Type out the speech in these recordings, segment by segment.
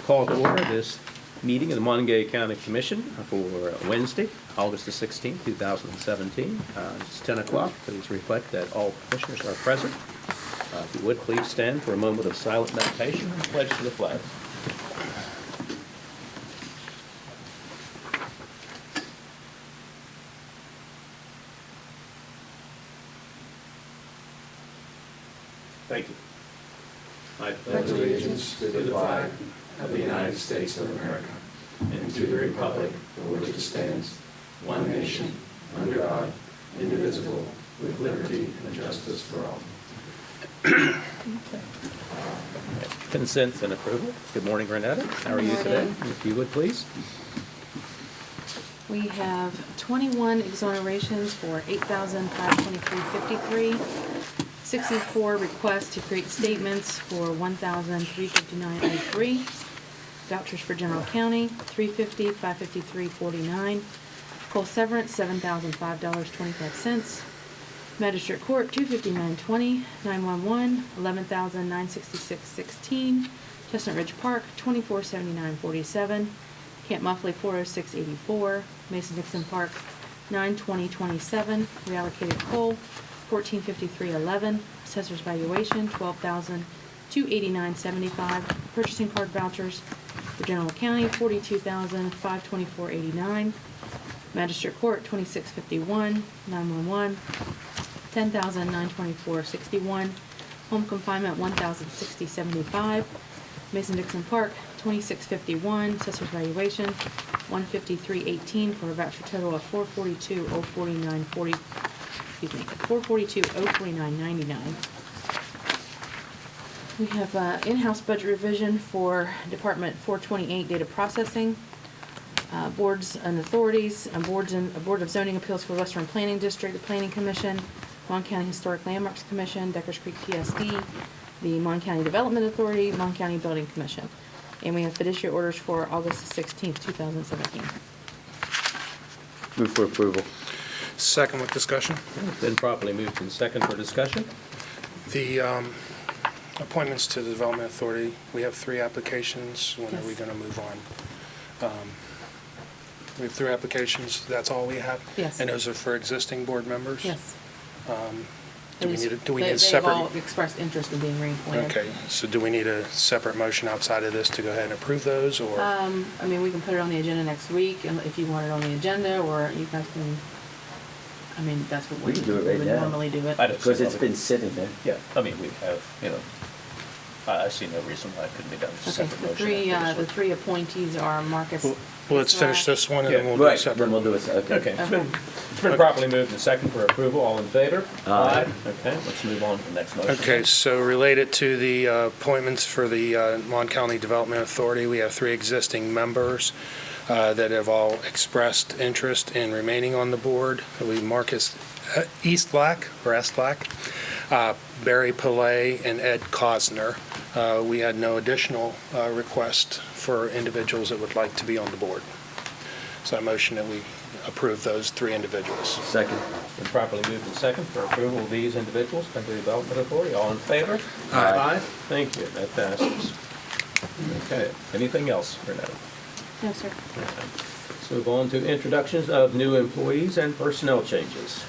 call to order this meeting of the Monongalia County Commission for Wednesday, August the 16th, 2017. It's 10 o'clock. Please reflect that all commissioners are present. If you would, please stand for a moment of silent meditation and pledge to the flag. Thank you. I pledge allegiance to the flag of the United States of America and to the republic for which it stands, one nation, under God, indivisible, with liberty and justice for all. Consent and approval. Good morning, Renetta. How are you today? If you would, please. We have 21 exonerations for $8,523.53, 64 requests to create statements for $1,359.03, vouchers for general county, $350, $553.49, full severance, $7,005.25, magistrate court, $259.20, 911, $11,966.16, Chestnut Ridge Park, $2479.47, Camp Muffley, $406.84, Mason-Dixon Park, $920.27, reallocated coal, $1453.11, assessor's valuation, $12,289.75, purchasing card vouchers for general county, $42,524.89, magistrate court, $2651, 911, $10,924.61, home confinement, $1,060.75, Mason-Dixon Park, $2651, assessor's valuation, $153.18 for a voucher total of $442.049.49.99. We have in-house budget revision for Department 428 data processing, boards and authorities, Board of Zoning Appeals for Western Planning District, the Planning Commission, Mon County Historic Landmarks Commission, Deckers Creek PSD, the Mon County Development Authority, Mon County Building Commission. And we have fiduciary orders for August 16th, 2017. Move for approval. Second with discussion. It's been properly moved and second for discussion. The appointments to the Development Authority, we have 3 applications. When are we going to move on? We have 3 applications. That's all we have? Yes. And those are for existing board members? Yes. Do we need a They've separate? all expressed interest in being reappointed. Okay, so do we need a separate motion outside of this to go ahead and approve those, or? I mean, we can put it on the agenda next week, and if you want it on the agenda, or you guys can, I mean, that's what We can do it right would now. normally do it. I don't see Because it's no- been sitting there. Yeah, I mean, we have, I see no reason why it couldn't be done as a Okay, separate the motion. three, after the this 3 appointees are Marcus. Well, let's finish this one, and then Yeah. we'll do a Right, separate. then we'll do it, one. Okay, it's been properly moved and second for approval. All in favor? Aye. Okay, let's move on to the next motion. Okay, so related to the appointments for the Mon County Development Authority, we have 3 existing members that have all expressed interest in remaining on the board. We Marcus Eastblack, Barry Pillay, and Ed Cosner. We had no additional request for individuals that would like to be on the board. So I motion that we approve those 3 individuals. Second. It's been properly moved and second for approval of these individuals by the Development Authority. All in favor? Aye. Thank you. That passes. Okay, anything else, Renetta? No, sir. Let's move on to introductions of new employees and personnel changes.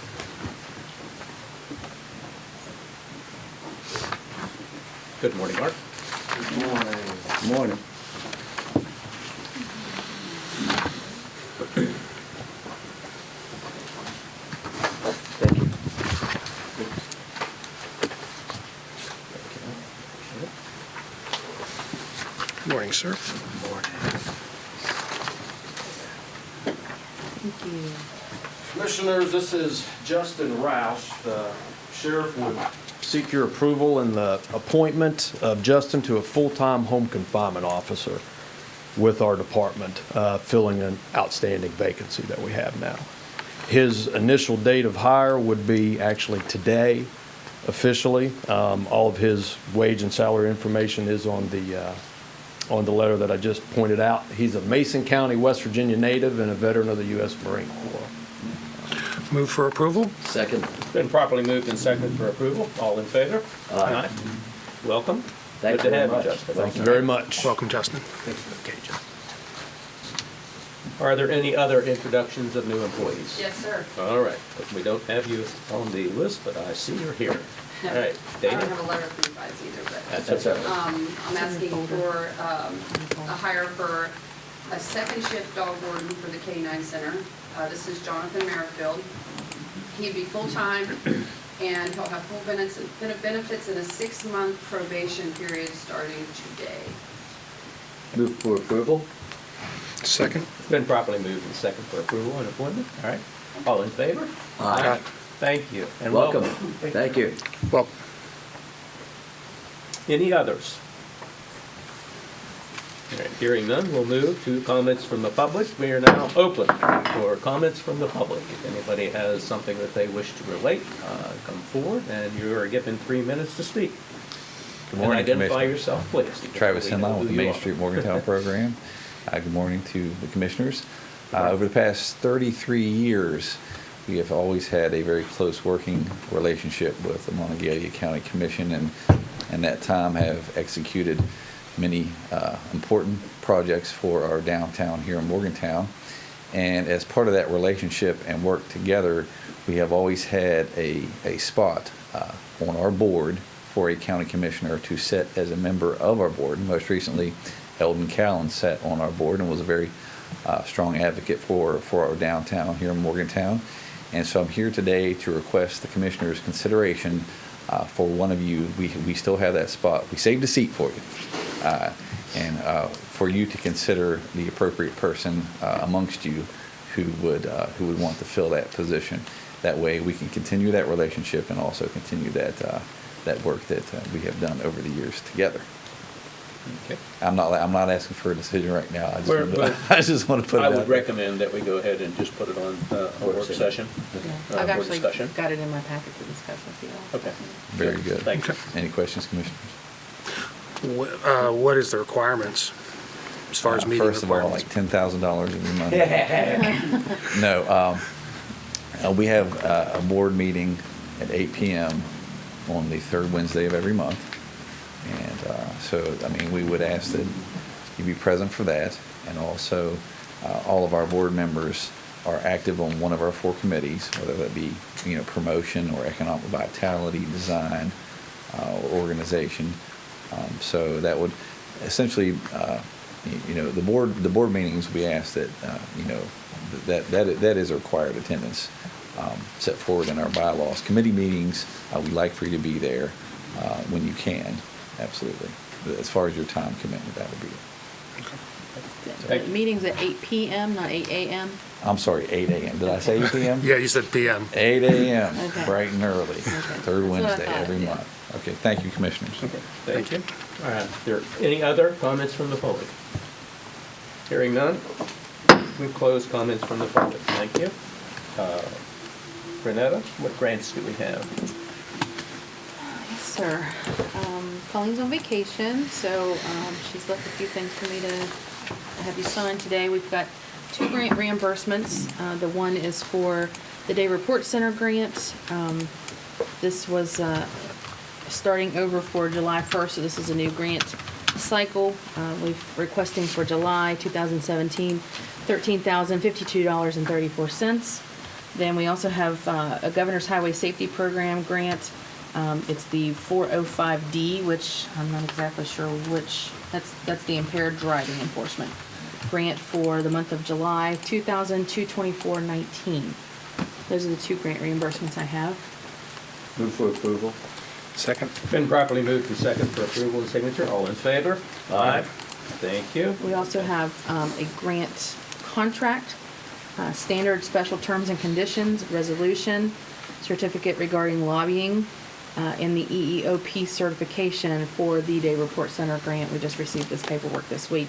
Good morning, Mark. Good morning. Thank you. Good morning, sir. Thank you. Commissioners, this is Justin Roush. The sheriff would seek your approval in the appointment of Justin to a full-time home confinement officer with our department, filling an outstanding vacancy that we have now. His initial date of hire would be actually today, officially. All of his wage and salary information is on the letter that I just pointed out. He's a Mason County, West Virginia native and a veteran of the U.S. Marine Corps. Move for approval? Second. Been properly moved and seconded for approval. All in favor? Aye. Welcome. Good to have you, Justin. Thank you very much. Welcome, Justin. Okay, Justin. Are there any other introductions of new employees? Yes, sir. All right, we don't have you on the list, but I see you're here. All right, I Dana? don't have a letter from you guys either, but That's okay. I'm asking for a hire for a second shift dog warden for the K-9 Center. This is Jonathan Merrifield. He'd be full-time, and he'll have full benefits in a 6-month probation period starting today. Move for approval? Second. It's been properly moved and second for approval and appointment. All right, all in favor? Aye. Thank you, and Welcome. welcome. Thank you. Well, Any others? All right, hearing none, we'll move to comments from the public. We are now open for comments from the public. If anybody has something that they wish to relate, come forward, and you are given 3 minutes to speak. Good morning, And identify Commissioner. yourself, please. Travis We know Hinline with who the you Main are. Street Morgantown program. Good morning to the commissioners. Over the past 33 years, we have always had a very close working relationship with the Monongalia County Commission, and in that time have executed many important projects for our downtown here in Morgantown. And as part of that relationship and work together, we have always had a spot on our board for a county commissioner to sit as a member of our board. Most recently, Eldon Callan sat on our board and was a very strong advocate for our downtown here in Morgantown. And so I'm here today to request the commissioner's consideration for one of you. We still have that spot. We saved a seat for you. And for you to consider the appropriate person amongst you who would want to fill that position. That way we can continue that relationship and also continue that work that we have done over the years together. Okay. I'm not asking for a decision right now. We're- I just want to put it I out would there. recommend that we go ahead and just put it on a work session. Yeah. I've For actually discussion. got it in my packet to discuss with you all. Okay. Very good. Thank you. Any questions, commissioners? what is the requirements as far as meeting First of all, requirements? like $10,000 of your money. No, we have a board meeting at 8 p.m. on the third Wednesday of every month. And so, I mean, we would ask that you be present for that. And also, all of our board members are active on one of our 4 committees, whether that be, promotion or economic vitality, design, or organization. So that would essentially, the board meetings, we ask that, that is a required attendance set forward in our bylaws. Committee meetings, we'd like for you to be there when you can, absolutely. But as far as your time commitment, that would be it. Thank The you. meeting's at 8 p.m., not 8 a.m.? I'm sorry, 8 a.m. Did I say 8 p.m.? Yeah, you said PM. 8 a.m., Okay. bright and early, third That's what I Wednesday thought, every yeah. month. Okay, thank you, commissioners. Okay, Thank you. All right, there any other comments from the public? Hearing none, we close comments from the public. Thank you. Renetta, what grants do we have? Yes, sir. Colleen's on vacation, so she's left a few things for me to have you sign today. We've got 2 grant reimbursements. The one is for the Day Report Center grant. This was starting over for July 1st, so this is a new grant cycle. We're requesting for July 2017, $13,052.34. Then we also have a Governor's Highway Safety Program grant. It's the 405D, which I'm not exactly sure which, that's the impaired driving enforcement grant for the month of July, $2,224.19. Those are the 2 grant reimbursements I have. Move for approval? Second. Been properly moved and second for approval and signature. All in favor? Aye. Thank you. We also have a grant contract, standard special terms and conditions, resolution, certificate regarding lobbying, and the EEOP certification for the Day Report Center grant. We just received this paperwork this week.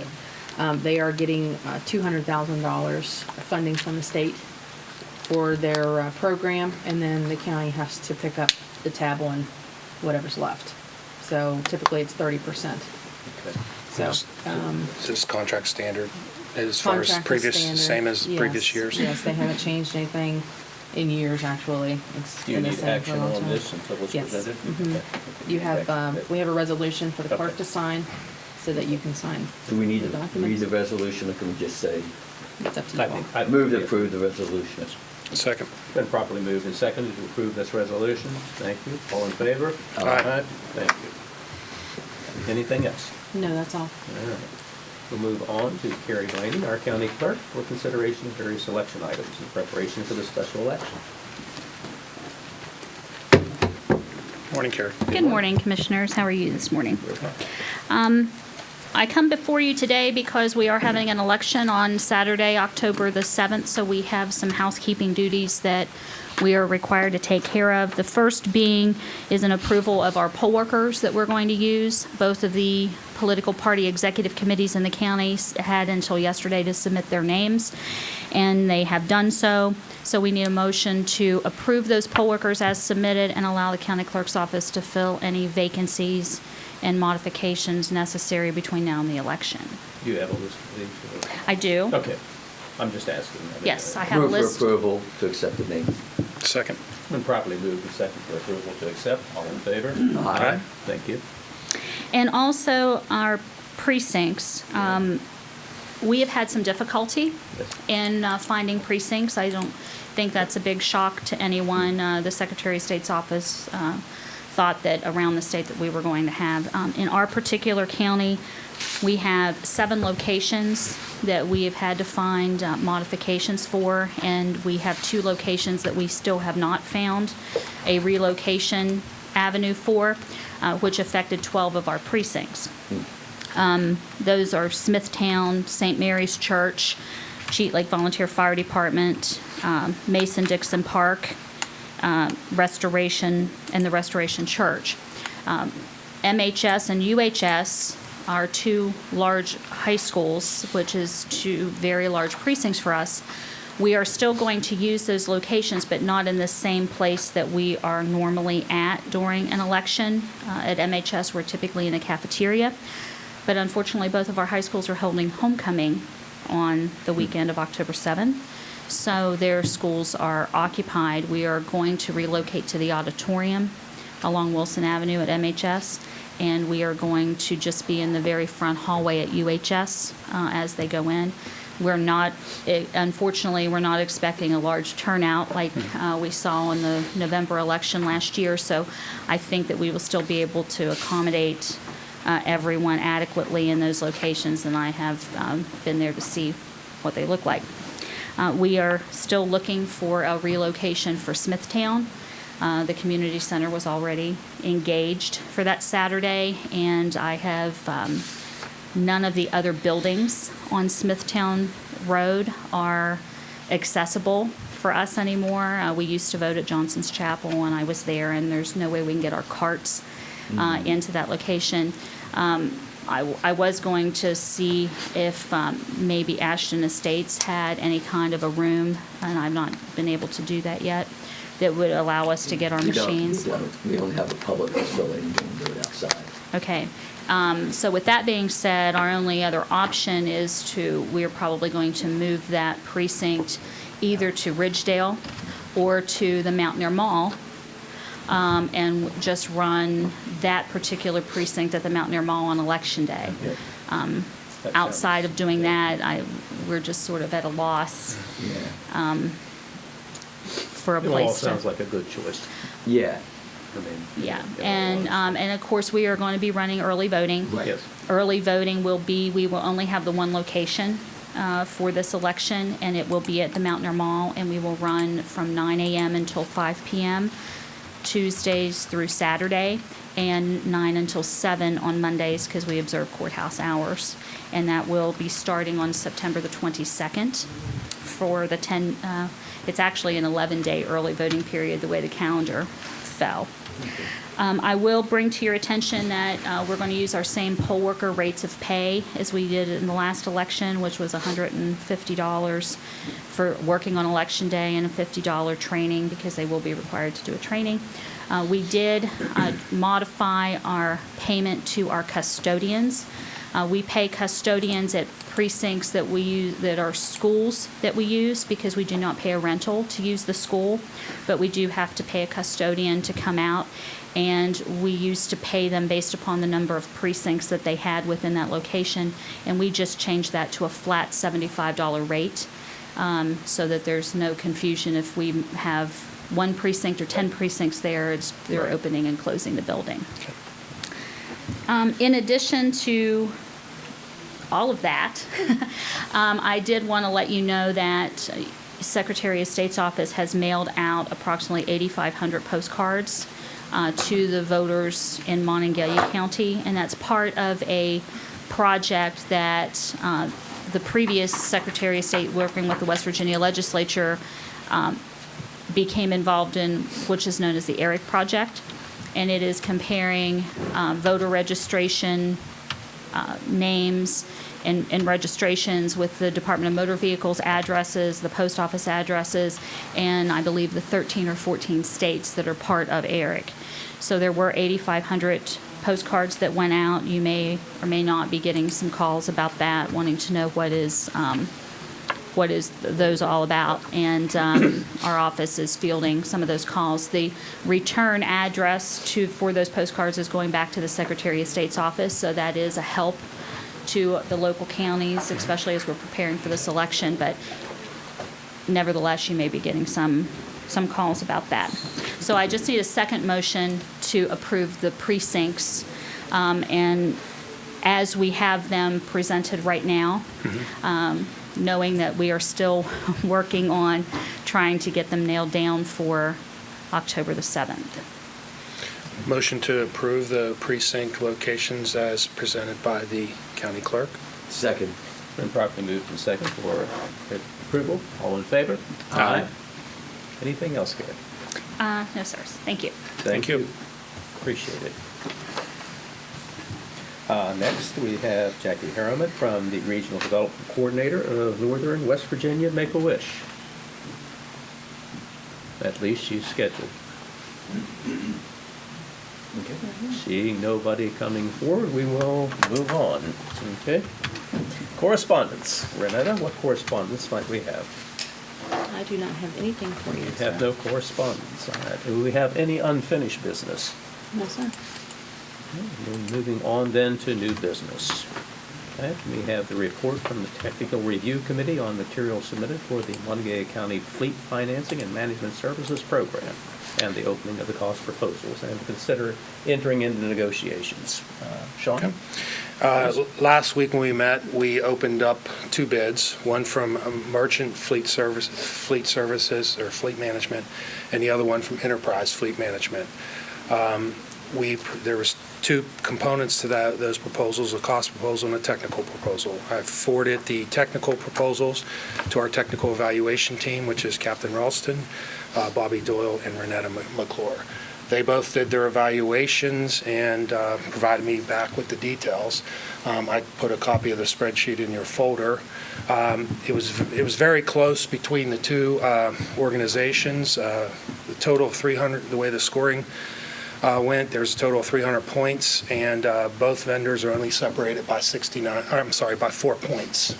They are getting $200,000 funding from the state for their program, and then the county has to pick up the tab on whatever's left. So typically it's 30%. Okay. So, Is this contract standard as far as contract is previous, standard. same as Yes, previous years? Yes, they haven't changed anything in years, actually. It's Do you been the need same for a action long on time. this until it's Yes. presented? Mhm. Okay. You have, we have a resolution for the clerk Okay. to sign so that you can sign. Do we need the to read documents. the resolution, or can we just say, It's up to you I all. think, I move to approve the resolution? Second. Been properly moved and seconded to approve this resolution. Thank you. All in favor? Aye. Thank you. Anything else? No, that's all. All right. We'll move on to Carrie Blaney, our county clerk, for consideration of various election items in preparation for the special election. Morning, Carrie. Good morning, Commissioners. How are you this morning? I come before you today because we are having an election on Saturday, October the 7th, so we have some housekeeping duties that we are required to take care of. The first being is an approval of our poll workers that we're going to use. Both of the political party executive committees in the county had until yesterday to submit their names, and they have done so. So we need a motion to approve those poll workers as submitted and allow the county clerk's office to fill any vacancies and modifications necessary between now and the election. Do you have a list of these? I do. Okay. I'm just asking. Yes, I have a Move for list. approval to accept the names. Second. It's been properly moved and seconded for approval to accept. All in favor? Aye. Thank you. And also our precincts. We have had some difficulty in finding precincts. I don't think that's a big shock to anyone. The Secretary of State's office thought that around the state that we were going to have. In our particular county, we have 7 locations that we have had to find modifications for, and we have 2 locations that we still have not found a relocation avenue for, which affected 12 of our precincts. Those are Smithtown, St. Mary's Church, Cheat Lake Volunteer Fire Department, Mason-Dixon Park, Restoration, and the Restoration Church. MHS and UHS are 2 large high schools, which is 2 very large precincts for us. We are still going to use those locations, but not in the same place that we are normally at during an election. At MHS, we're typically in a cafeteria, but unfortunately, both of our high schools are holding homecoming on the weekend of October 7th. So their schools are occupied. We are going to relocate to the auditorium along Wilson Avenue at MHS, and we are going to just be in the very front hallway at UHS as they go in. Unfortunately, we're not expecting a large turnout like we saw in the November election last year, so I think that we will still be able to accommodate everyone adequately in those locations, and I have been there to see what they look like. We are still looking for a relocation for Smithtown. The community center was already engaged for that Saturday, and I have none of the other buildings on Smithtown Road are accessible for us anymore. We used to vote at Johnson's Chapel when I was there, and there's no way we can get our carts into that location. I was going to see if maybe Ashton Estates had any kind of a room, and I've not been able to do that yet, that would allow us to get our machines. We don't have a public facility, we can do it outside. Okay. So with that being said, our only other option is we're probably going to move that precinct either to Ridgedale or to the Mountaineer Mall, and just run that particular precinct at the Mountaineer Mall on Election Day. That Outside sounds- of doing that, we're just sort of at a loss Yeah. for a It all place to. sounds like a good choice. Yeah. I mean, Yeah, it all and of course, we are going to be running early voting. Right. Yes. Early voting we will only have the one location for this election, and it will be at the Mountaineer Mall, and we will run from 9 a.m. until 5 p.m. Tuesdays through Saturday, and 9 until 7 on Mondays, because we observe courthouse hours. And that will be starting on September the 22nd for the it's actually an 11-day early voting period, the way the calendar fell. I will bring to your attention that we're going to use our same poll worker rates of pay as we did in the last election, which was $150 for working on election day and a $50 training, because they will be required to do a training. We did modify our payment to our custodians. We pay custodians at precincts that we use, that are schools that we use, because we do not pay a rental to use the school, but we do have to pay a custodian to come out. And we used to pay them based upon the number of precincts that they had within that location. And we just changed that to a flat $75 rate, so that there's no confusion. If we have one precinct or 10 precincts there, they're Right. opening and closing the building. In addition to all of that, I did want to let you know that Secretary of State's office has mailed out approximately 8,500 postcards to the voters in Monongalia County, and that's part of a project that the previous Secretary of State, working with the West Virginia legislature, became involved in, which is known as the ERIC project, and it is comparing voter registration names and registrations with the Department of Motor Vehicles addresses, the post office addresses, and I believe the 13 or 14 states that are part of ERIC. So there were 8,500 postcards that went out. You may or may not be getting some calls about that, wanting to know what is those all about, and our office is fielding some of those calls. The return address for those postcards is going back to the Secretary of State's office, so that is a help to the local counties, especially as we're preparing for this election, but nevertheless, you may be getting some calls about that. So I just need a second motion to approve the precincts, and as we have them presented right now, knowing that we are still working on trying to get them nailed down for October the 7th. Motion to approve the precinct locations as presented by the county clerk. Second. Been properly moved and second for approval. All in favor? Aye. Anything else, Gary? No, sirs. Thank you. Thank you. Appreciate it. Next, we have Jackie Harriman from the Regional Development Coordinator of Northern West Virginia Make-A-Wish. At least she's scheduled. Seeing nobody coming forward, we will move on. Okay. Correspondence. Renetta, what correspondence might we have? I do not have anything for you, We sir. have no correspondence. All right. Do we have any unfinished business? No, sir. We're moving on then to new business. Okay, we have the report from the Technical Review Committee on materials submitted for the Monongalia County Fleet Financing and Management Services Program and the opening of the cost proposals and consider entering into negotiations. Sean? Last week when we met, we opened up two bids, one from Merchant Fleet Services or Fleet Management, and the other one from Enterprise Fleet Management. There was two components to those proposals, a cost proposal and a technical proposal. I've forwarded the technical proposals to our technical evaluation team, which is Captain Ralston, Bobby Doyle, and Renetta McClure. They both did their evaluations and provided me back with the details. I put a copy of the spreadsheet in your folder. It was very close between the two organizations. The total of 300, the way the scoring went, there's a total of 300 points, and both vendors are only separated by 4 points.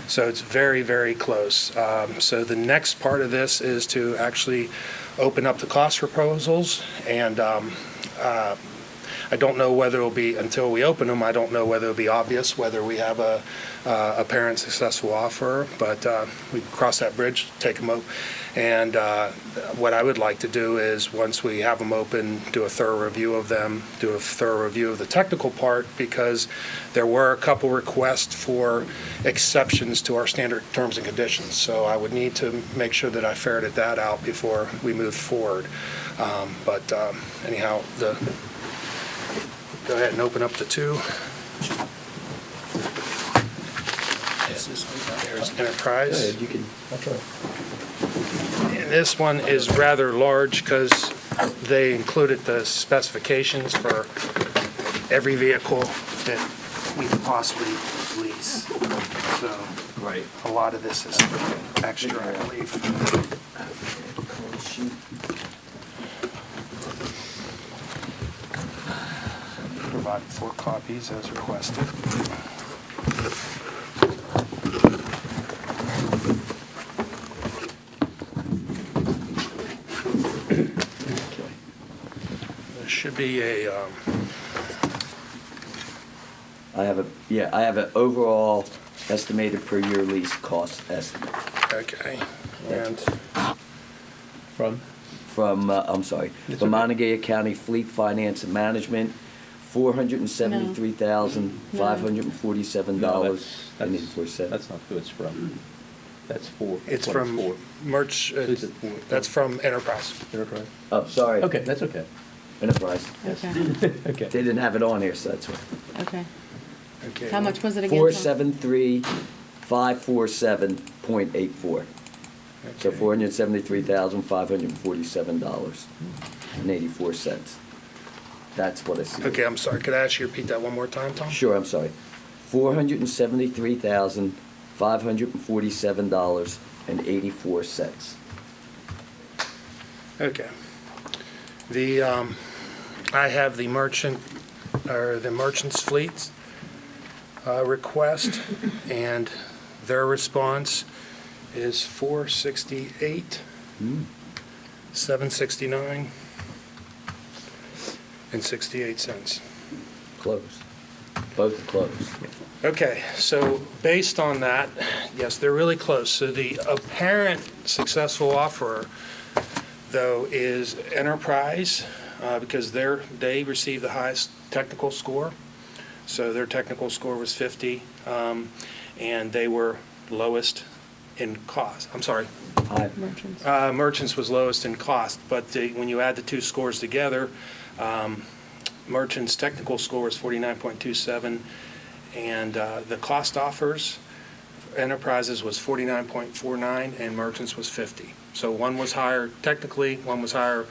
So it's very, very close. So the next part of this is to actually open up the cost proposals, and I don't know whether it'll be, until we open them, I don't know whether it'll be obvious whether we have a apparent successful offer, but we can cross that bridge, take them up. And what I would like to do is, once we have them open, do a thorough review of them, do a thorough review of the technical part, because there were a couple requests for exceptions to our standard terms and conditions. So I would need to make sure that I ferreted that out before we move forward. But anyhow, go ahead and open up the two. There's Enterprise. Go ahead, you can. That's right. And this one is rather large because they included the specifications for every vehicle that we could possibly lease. So Right. a lot of this is extra, I believe. provided 4 copies as requested. There should be a, I have an overall estimated per year lease cost estimate okay, and From? from, It's from okay. Monongalia County Fleet Finance and Management, $473,547.84. That's not who it's from. That's for. it's what from for. Merch, Who's it for? that's from Enterprise. Enterprise? Oh, sorry. Okay, that's okay. Enterprise. Okay, Okay. They didn't have it on here, so that's why. okay. Okay. How much was it again? Tom? 473,547.84. So Okay. $473,547.84. That's what I see. Okay, I'm sorry, could I ask you to repeat that one more time, Tom? Sure, I'm sorry. $473,547.84. Okay. I have the merchant's fleet request, and their response is 468, 769, and 68 cents. Close. Both are close. Okay, so based on that, yes, they're really close. So the apparent successful offerer, though, is Enterprise, because they received the highest technical score. So their technical score was 50, and they were lowest in cost. I'm sorry, Aye. Merchants. Merchants was lowest in cost, but when you add the two scores together, Merchants' technical score was 49.27, and the cost offers, Enterprises was 49.49, and Merchants was 50. So one was higher technically, one was higher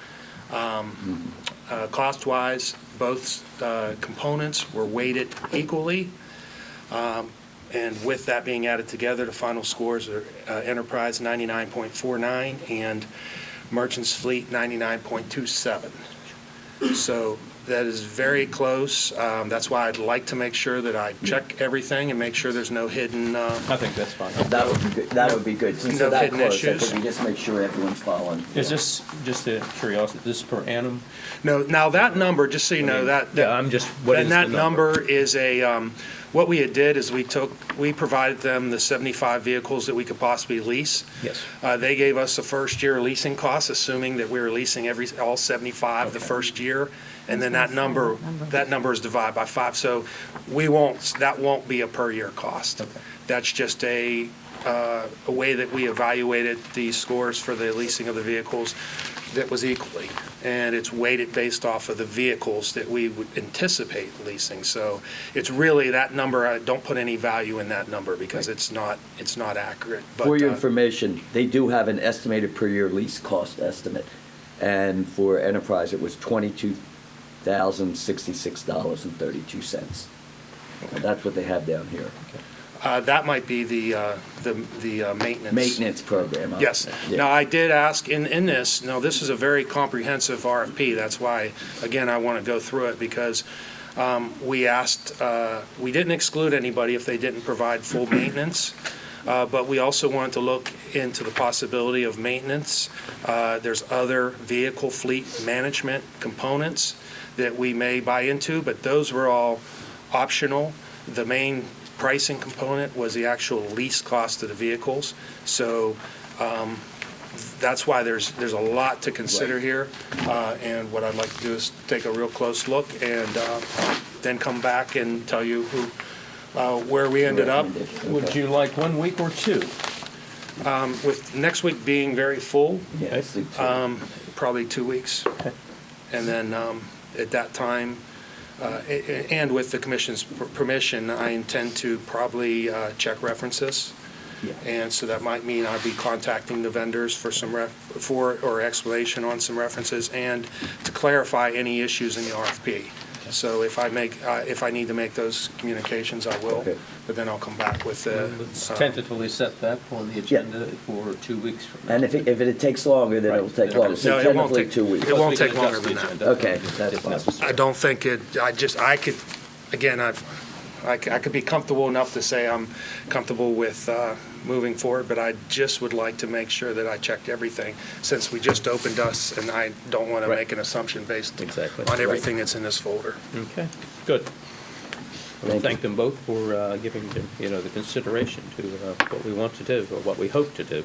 cost-wise. Both components were weighted equally. And with that being added together, the final scores are Enterprise 99.49 and Merchants Fleet 99.27. So that is very close. That's why I'd like to make sure that I check everything and make sure there's no hidden, I think that's fine. That would be good. That would be good. Since No they're that hidden close, I issues. think we just make sure everyone's following. Is this, just a curiosity, this is per annum? no, now that number, just so you know, Yeah, I'm just, what is and the that number? number is what we had did is we provided them the 75 vehicles that we could possibly lease. Yes. They gave us a first-year leasing cost, assuming that we were leasing all 75 the first year. And then that number is divided by 5. So that won't be a per-year cost. Okay. That's just a way that we evaluated the scores for the leasing of the vehicles that was equally. And it's weighted based off of the vehicles that we would anticipate leasing. So it's really that number, I don't put any value in that number because it's not accurate. But, For your information, they do have an estimated per year lease cost estimate. And for Enterprise, it was $22,066.32. That's what they have down here. that might be the maintenance. Maintenance program. Yes. Yeah. Now, I did ask in this, this is a very comprehensive RFP. That's why, again, I want to go through it because we asked, we didn't exclude anybody if they didn't provide full maintenance, but we also wanted to look into the possibility of maintenance. There's other vehicle fleet management components that we may buy into, but those were all optional. The main pricing component was the actual lease cost of the vehicles. So that's why there's a lot to consider here. And what I'd like to do is take a real close look and then come back and tell you where we ended up. Would you like 1 week or 2? With next week being very full, Yeah, I think so. probably 2 weeks. And then at that time, and with the commission's permission, I intend to probably check references. Yeah. And so that might mean I'll be contacting the vendors for some or explanation on some references and to clarify any issues in the RFP. So if I need to make those communications, I will, Okay. but then I'll come back with the. Let's tentatively set that on the agenda for 2 weeks from now. And if it takes longer, then it'll take longer. So No, it won't tentatively take- 2 weeks. it won't We can take longer adjust the than that. agenda Okay, if that's fine. necessary. I don't think I could, again, I could be comfortable enough to say I'm comfortable with moving forward, but I just would like to make sure that I checked everything, since we just opened us, and I don't want to Right. make an assumption based Exactly. on everything that's in this folder. Okay, good. Well, Thank thank them both for giving, the consideration to what we want to do, or what we hope to do.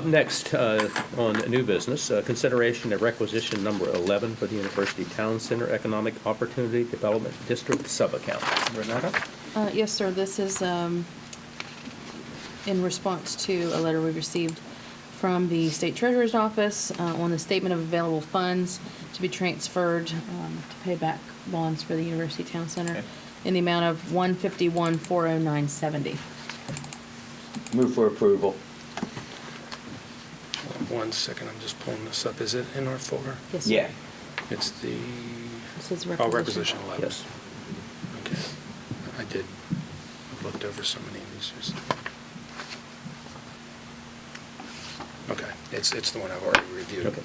Next, on new business, consideration of requisition number 11 for the University Town Center Economic Opportunity Development District sub-account. Renata? Yes, sir, this is in response to a letter we received from the State Treasurer's Office on the statement of available funds to be transferred to pay back bonds for the University Town Center Okay. in the amount of $151,409.70. Move for approval. 1 second, I'm just pulling this up. Is it in our folder? Yes, sir. Yeah. It's the, This is requisition 11. Yes. Okay. I did, I've looked over so many of these. Okay, it's the one I've already reviewed. Okay.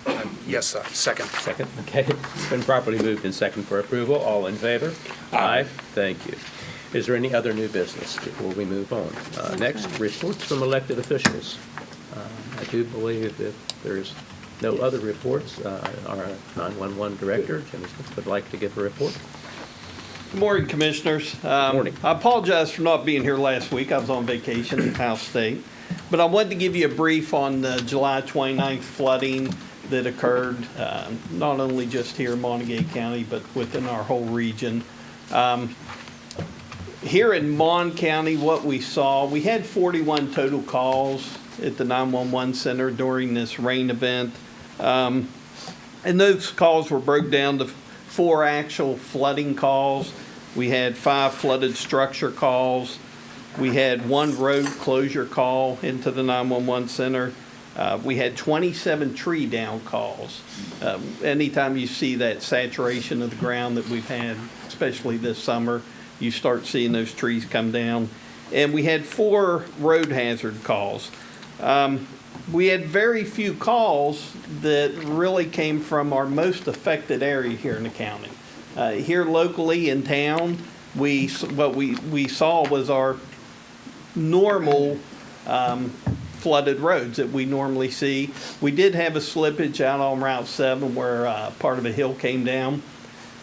Yes, second. Second, okay. It's been properly moved and second for approval. All in favor? Aye. Thank you. Is there any other new business before we move on? Next, reports from elected officials. I do believe if there's no other reports, our 911 director, Jimmy Smith, would like to give a report. Good morning, Commissioners. Morning. I apologize for not being here last week. I was on vacation in House State. But I wanted to give you a brief on the July 29th flooding that occurred, not only just here in Monongalia County, but within our whole region. Here in Mon County, what we saw, we had 41 total calls at the 911 center during this rain event. And those calls were broke down to 4 actual flooding calls. We had 5 flooded structure calls. We had 1 road closure call into the 911 center. We had 27 tree down calls. Anytime you see that saturation of the ground that we've had, especially this summer, you start seeing those trees come down. And we had 4 road hazard calls. We had very few calls that really came from our most affected area here in the county. Here locally in town, what we saw was our normal flooded roads that we normally see. We did have a slippage out on Route 7 where part of a hill came down,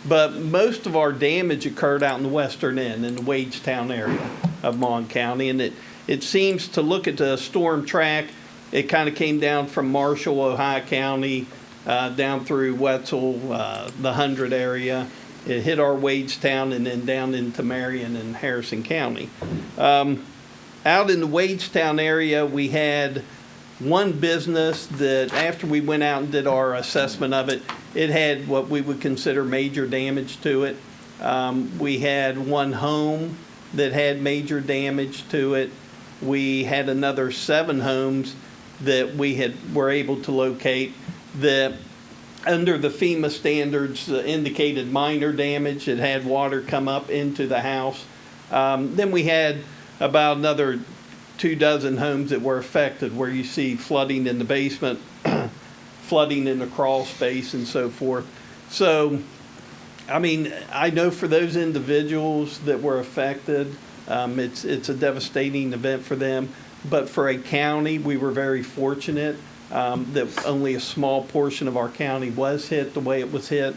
but most of our damage occurred out in the western end in the Wagetown area of Mon County, and it seems to look at the storm track, it kind of came down from Marshall, Ohio County, down through Wetzel, the 100 area. It hit our Wagetown and then down into Marion and Harrison County. Out in the Wagetown area, we had one business that after we went out and did our assessment of it, it had what we would consider major damage to it. We had one home that had major damage to it. We had another 7 homes that we were able to locate that under the FEMA standards indicated minor damage. It had water come up into the house. Then we had about another 24 homes that were affected where you see flooding in the basement, flooding in the crawl space and so forth. So, I mean, I know for those individuals that were affected, it's a devastating event for them. But for a county, we were very fortunate that only a small portion of our county was hit the way it was hit.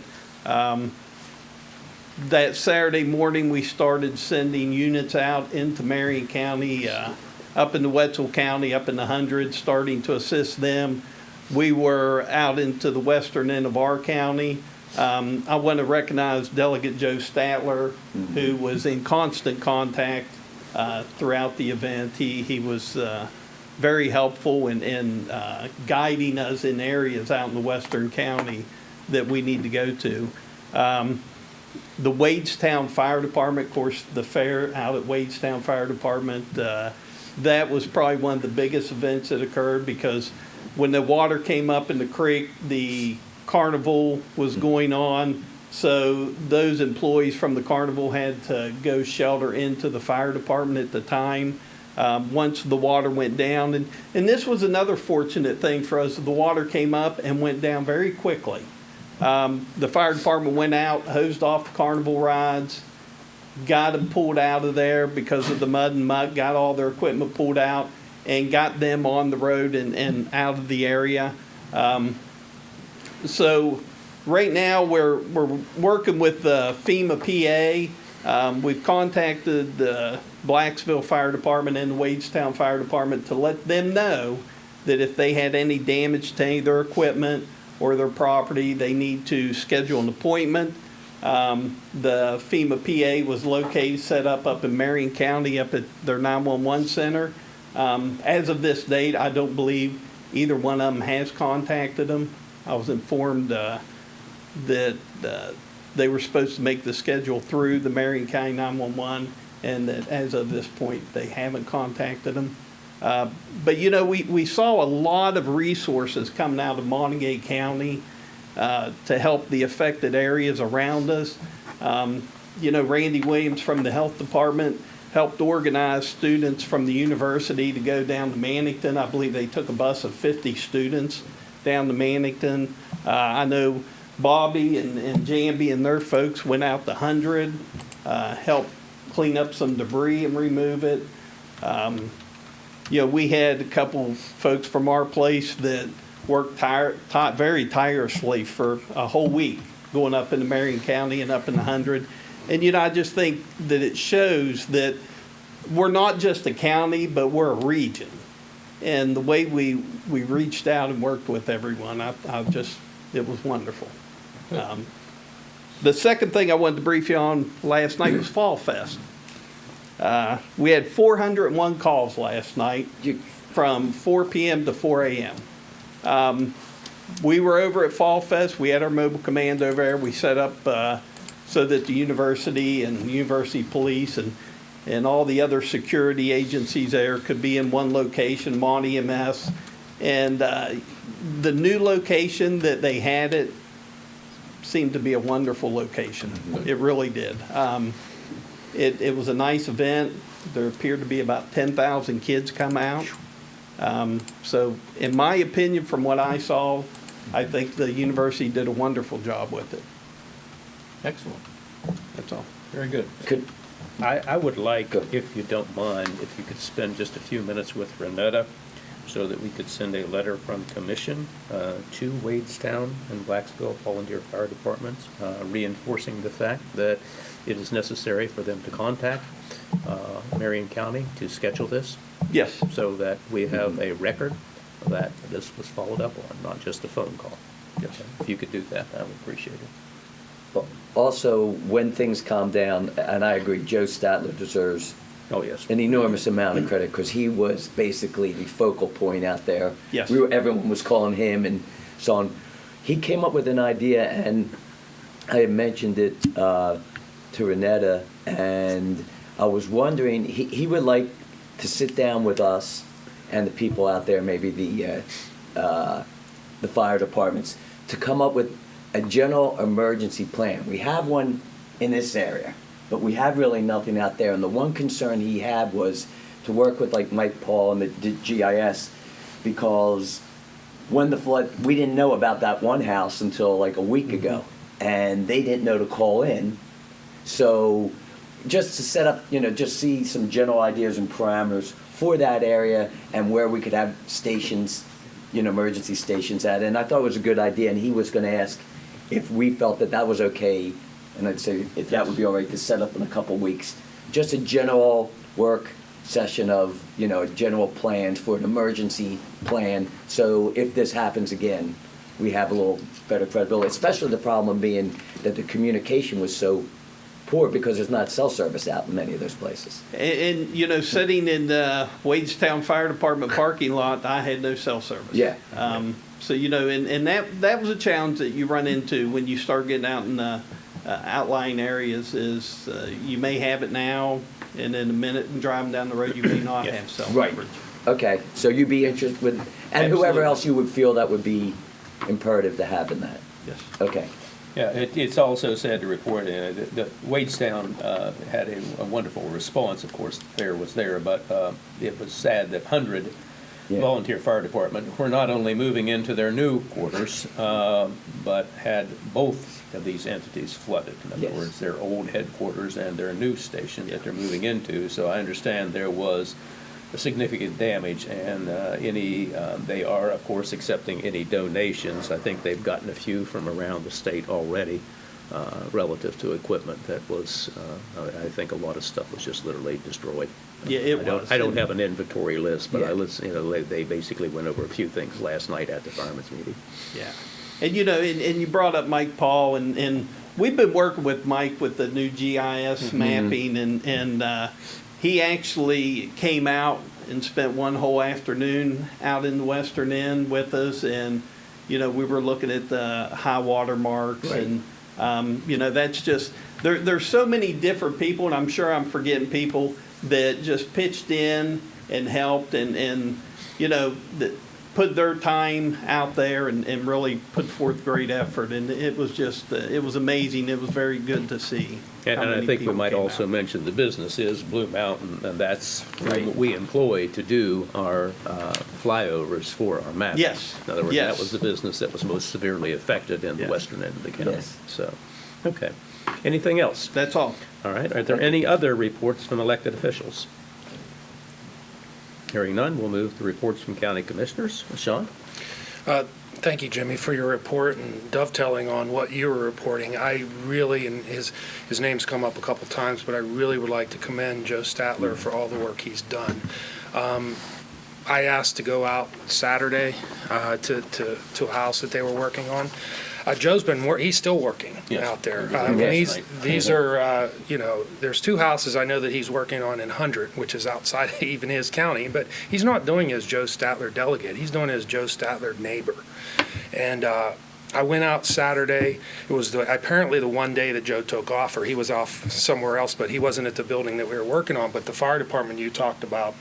That Saturday morning, we started sending units out into Marion County, up into Wetzel County, up in the 100s, starting to assist them. We were out into the western end of our county. I want to recognize Delegate Joe Statler, who was in constant contact throughout the event. He was very helpful in guiding us in areas out in the western county that we need to go to. The Wagetown Fire Department, of course, the fair out at Wagetown Fire Department, that was probably one of the biggest events that occurred because when the water came up in the creek, the carnival was going on. So those employees from the carnival had to go shelter into the fire department at the time. Once the water went down, and this was another fortunate thing for us, the water came up and went down very quickly. The fire department went out, hosed off the carnival rides, got them pulled out of there because of the mud and muck, got all their equipment pulled out, and got them on the road and out of the area. So right now we're working with the FEMA PA. We've contacted the Blacksville Fire Department and the Wadestown Fire Department to let them know that if they had any damage to any of their equipment or their property, they need to schedule an appointment. The FEMA PA was located, set up in Marion County, up at their 911 center. As of this date, I don't believe either one of them has contacted them. I was informed that they were supposed to make the schedule through the Marion County 911, and that as of this point, they haven't contacted them. But you know, we saw a lot of resources coming out of Monongalia County to help the affected areas around us. You know, Randy Williams from the health department helped organize students from the university to go down to Mannington. I believe they took a bus of 50 students down to Mannington. I know Bobby and Jamby and their folks went out to 100, helped clean up some debris and remove it. You know, we had a couple folks from our place that worked very tirelessly for a whole week, going up into Marion County and up in the 100. And, you know, I just think that it shows that we're not just a county, but we're a region. And the way we reached out and worked with everyone, it was wonderful. The second thing I wanted to brief you on last night was Fall Fest. We had 401 calls last night from 4 p.m. to 4 a.m. We were over at Fall Fest. We had our mobile command over there. We set up so that the university and university police and all the other security agencies there could be in one location, Mon EMS. And the new location that they had it seemed to be a wonderful location. It really did. It was a nice event. There appeared to be about 10,000 kids come out. So in my opinion, from what I saw, I think the university did a wonderful job with it. Excellent. That's all. Very good. Could, I would like, if you don't mind, if you could spend just a few minutes with Renetta so that we could send a letter from commission to Wadestown and Blacksville Volunteer Fire Departments, reinforcing the fact that it is necessary for them to contact Marion County to schedule this. Yes. So that we have a record that this was followed up on, not just a phone call. Yes. If you could do that, I would appreciate it. also, when things calm down, and I agree, Joe Statler deserves Oh, yes. an enormous amount of credit because he was basically the focal point out there. Yes. Everyone was calling him and so on. He came up with an idea, and I had mentioned it to Renetta, and I was wondering, he would like to sit down with us and the people out there, maybe the fire departments, to come up with a general emergency plan. We have one in this area, but we have really nothing out there. And the one concern he had was to work with like Mike Paul and the GIS, because when the flood, we didn't know about that one house until like a week ago, and they didn't know to call in. So just to set up, just see some general ideas and parameters for that area and where we could have stations, emergency stations at. And I thought it was a good idea, and he was going to ask if we felt that that was okay, and I'd say if that would be all right to set up in a couple weeks. Just a general work session of, general plans for an emergency plan. So if this happens again, we have a little better credibility, especially the problem being that the communication was so poor because there's not cell service out in many of those places. And sitting in the Wadestown Fire Department parking lot, I had no cell service. Yeah. So, and that was a challenge that you run into when you start getting out in the outlying areas is you may have it now, and in a minute and driving down the road, you may not have cell coverage. Okay, so you'd be interested with, and whoever Absolutely. else you would feel that would be imperative to have in that. Yes. Okay. Yeah, it's also said to report that Wadestown had a wonderful response. Of course, the fair was there, but it was sad that 100 Yeah. volunteer fire department were not only moving into their new quarters, but had both of these entities flooded. In other Yes. words, their old headquarters and their new station that they're moving into. So I understand there was significant damage, and they are, of course, accepting any donations. I think they've gotten a few from around the state already relative to equipment that was, I think a lot of stuff was just literally destroyed. Yeah, it was. I don't have an inventory list, but Yeah. I listen, they basically went over a few things last night at the firemen's meeting. Yeah. And and you brought up Mike Paul, and we've been working with Mike with the new GIS mapping, and he actually came out and spent one whole afternoon out in the western end with us, and we were looking at the high water marks, Right. and that's just there's so many different people, and I'm sure I'm forgetting people that just pitched in and helped, and that put their time out there and really put forth great effort, and it was just it was amazing. It was very good to see. And how I many think we people might came also out. mention the business is Blue Mountain, and that's Right. what we employ to do our flyovers for our maps. Yes. In other words, Yes. that was the business that was most severely affected in the Yes. western end of the county. Yes. So, okay. Anything else? That's all. All right. Are there any other reports from elected officials? Hearing none, we'll move to reports from county commissioners. Sean? Thank you, Jimmy, for your report and dovetailing on what you were reporting. I really, and his name's come up a couple times, but I really would like to commend Joe Statler for all the work he's done. I asked to go out Saturday to a house that they were working on. Joe's he's still working Yes. out there. Yes. These are, there's two houses I know that he's working on in 100, which is outside even his county, but he's not doing it as Joe Statler delegate. He's doing it as Joe Statler neighbor. And I went out Saturday. It was apparently the one day that Joe took off, or he was off somewhere else, but he wasn't at the building that we were working on. But the fire department you talked about,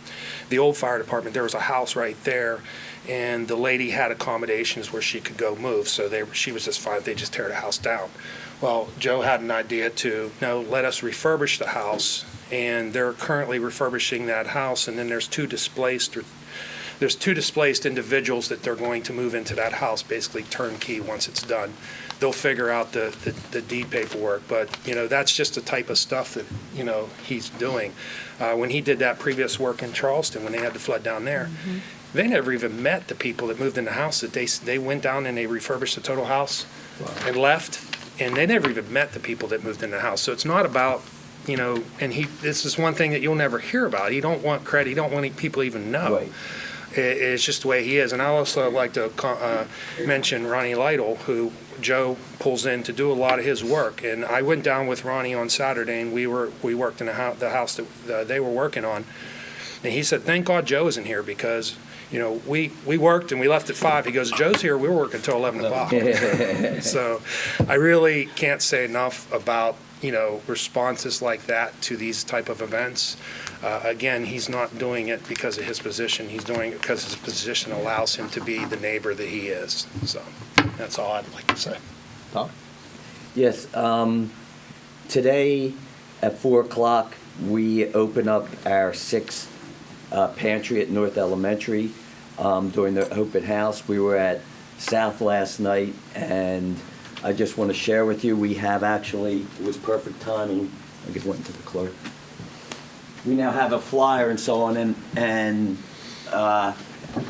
the old fire department, there was a house right there, and the lady had accommodations where she could go move, so she was just fine. They just tear the house down. Well, Joe had an idea to, let us refurbish the house, and they're currently refurbishing that house, and then there's two displaced individuals that they're going to move into that house, basically turnkey once it's done. They'll figure out the deed paperwork, but, that's just the type of stuff that, he's doing. When he did that previous work in Charleston, when they had the flood down there, they never even met the people that moved in the house, that they went down and they refurbished the total house and left, and they never even met the people that moved in the house. So it's not about, and this is one thing that you'll never hear about. He don't want credit. He don't want people even know. Right. It's just the way he is. And I also like to mention Ronnie Lytle, who Joe pulls in to do a lot of his work. And I went down with Ronnie on Saturday, and we worked in the house that they were working on. And he said, "Thank God Joe isn't here, because we worked and we left at 5. He goes, "Joe's here. We were working until 11 o'clock." So I really can't say enough about responses like that to these type of events. Again, he's not doing it because of his position. He's doing it because his position allows him to be the neighbor that he is. So that's all I'd like to say. Tom? Yes, today at 4 o'clock, we open up our 6th pantry at North Elementary during the open house. We were at South last night, and I just want to share with you, we have actually, it was perfect timing. I'll give one to the clerk. We now have a flyer and so on, and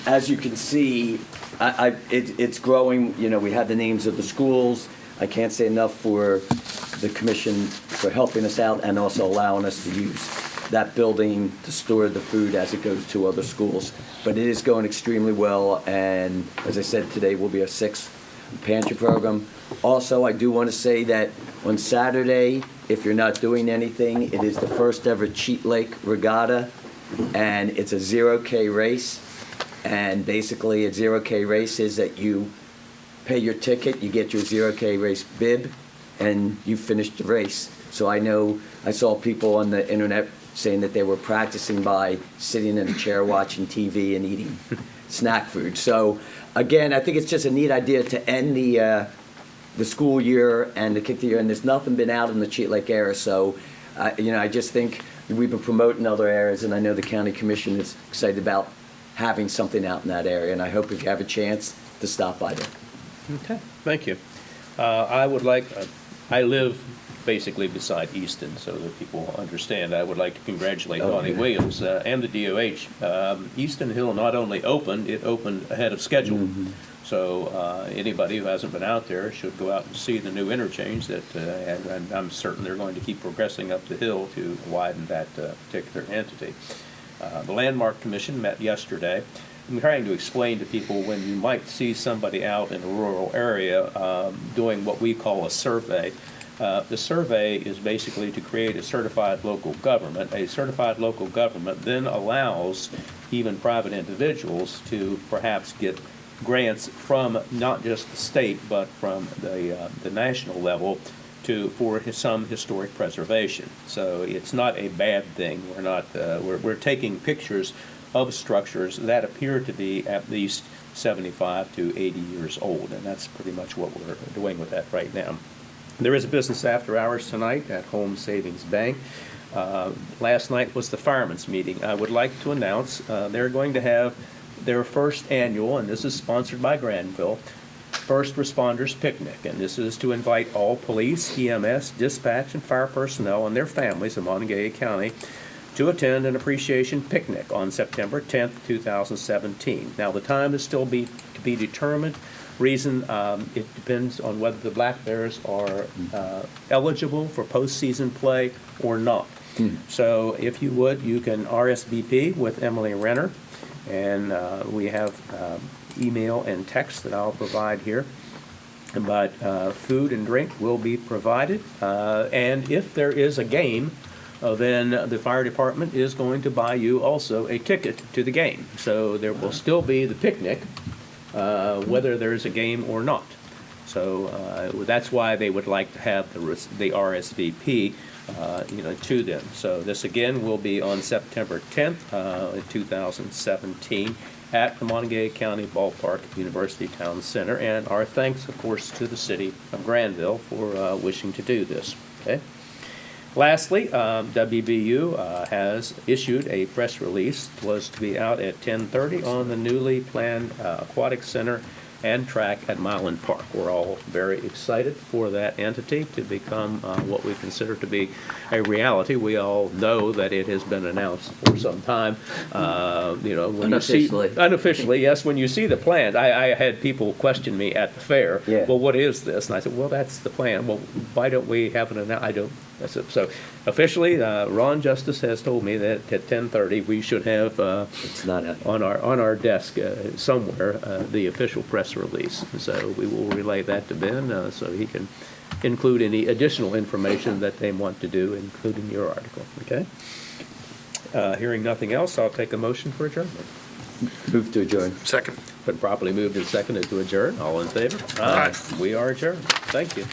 as you can see, it's growing. We have the names of the schools. I can't say enough for the commission for helping us out and also allowing us to use that building to store the food as it goes to other schools. But it is going extremely well, and as I said, today will be our 6th pantry program. Also, I do want to say that on Saturday, if you're not doing anything, it is the first ever Cheat Lake Regatta, and it's a 0K race. And basically, a 0K race is that you pay your ticket, you get your 0K race bib, and you finish the race. So I saw people on the internet saying that they were practicing by sitting in a chair watching TV and eating snack food. So again, I think it's just a neat idea to end the the school year and to kick the year, and there's nothing been out in the Cheat Lake area. So, I just think we've been promoting other areas, and I know the county commission is excited about having something out in that area, and I hope if you have a chance to stop by there. Okay, thank you. I live basically beside Easton, so that people understand. I would like to congratulate Donnie Williams and the DOH. Easton Hill not only opened, it opened ahead of schedule. So anybody who hasn't been out there should go out and see the new interchange and I'm certain they're going to keep progressing up the hill to widen that particular entity. The Landmark Commission met yesterday. I'm trying to explain to people when you might see somebody out in a rural area doing what we call a survey. The survey is basically to create a certified local government. A certified local government then allows even private individuals to perhaps get grants from not just the state but from the national level for some historic preservation. So it's not a bad thing. We're taking pictures of structures that appear to be at least 75 to 80 years old, and that's pretty much what we're doing with that right now. There is a business after hours tonight at Home Savings Bank. Last night was the firemen's meeting. I would like to announce they're going to have their first annual, and this is sponsored by Granville, First Responders Picnic. And this is to invite all police, EMS, dispatch, and fire personnel and their families in Monongalia County to attend an appreciation picnic on September 10th, 2017. Now, the time is still to be determined. Reason, it depends on whether the Black Bears are eligible for postseason play or not. So if you would, you can RSVP with Emily Renner, and we have email and text that I'll provide here. But food and drink will be provided, and if there is a game, then the fire department is going to buy you also a ticket to the game. So there will still be the picnic, whether there's a game or not. So that's why they would like to have the RSVP, to them. So this again will be on September 10th, 2017, at the Monongalia County Ballpark, University Town Center. And our thanks, of course, to the city of Granville for wishing to do this. Okay. Lastly, WBU has issued a press release. It was to be out at 10:30 on the newly planned aquatic center and track at Milan Park. We're all very excited for that entity to become what we consider to be a reality. We all know that it has been announced for some time. When unofficially, yes. When you see the plans, I had people question me at the fair. Yeah. Well, what is this? And I said, well, that's the plan. Well, why don't we have an announcement? I don't. That's it. So officially, Ron Justice has told me that at 10:30 we should have It's not on our desk somewhere the official press release. So we will relay that to Ben so he can include any additional information that they want to do, including your article. Okay. Hearing nothing else, I'll take a motion for adjournment. Move to adjourn. Second. Been properly moved and seconded to adjourn. All in favor? Aye. We are adjourned. Thank you.